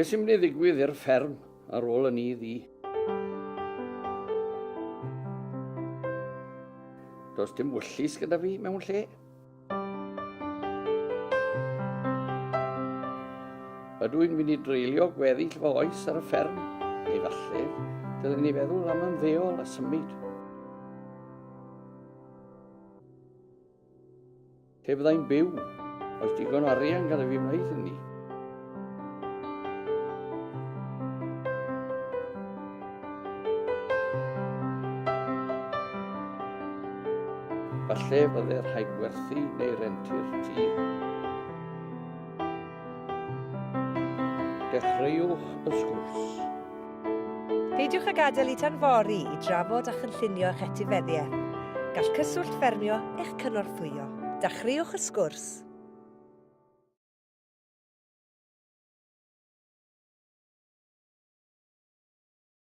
Be sy'n mynd i ddigwydd i'r fferm ar ôl y ni ddi? Does dim wyllus gyda fi mewn lle. Ydw i'n mynd i dreulio gweddill fy oes ar y fferm, neu falle dylen ni feddwl am ymddeol a symud. Lle byddai'n byw, oes digon o arian gyda fi wneud hynny. Falle byddai rhaid gwerthu neu rentu'r tŷ. Dechreuwch y sgwrs. Peidiwch â gadael i tan fori i drafod a chynllunio eich etifeddiaeth. Gall Cyswllt Ffermio eich cynorthwyo. Dechreuwch y sgwrs.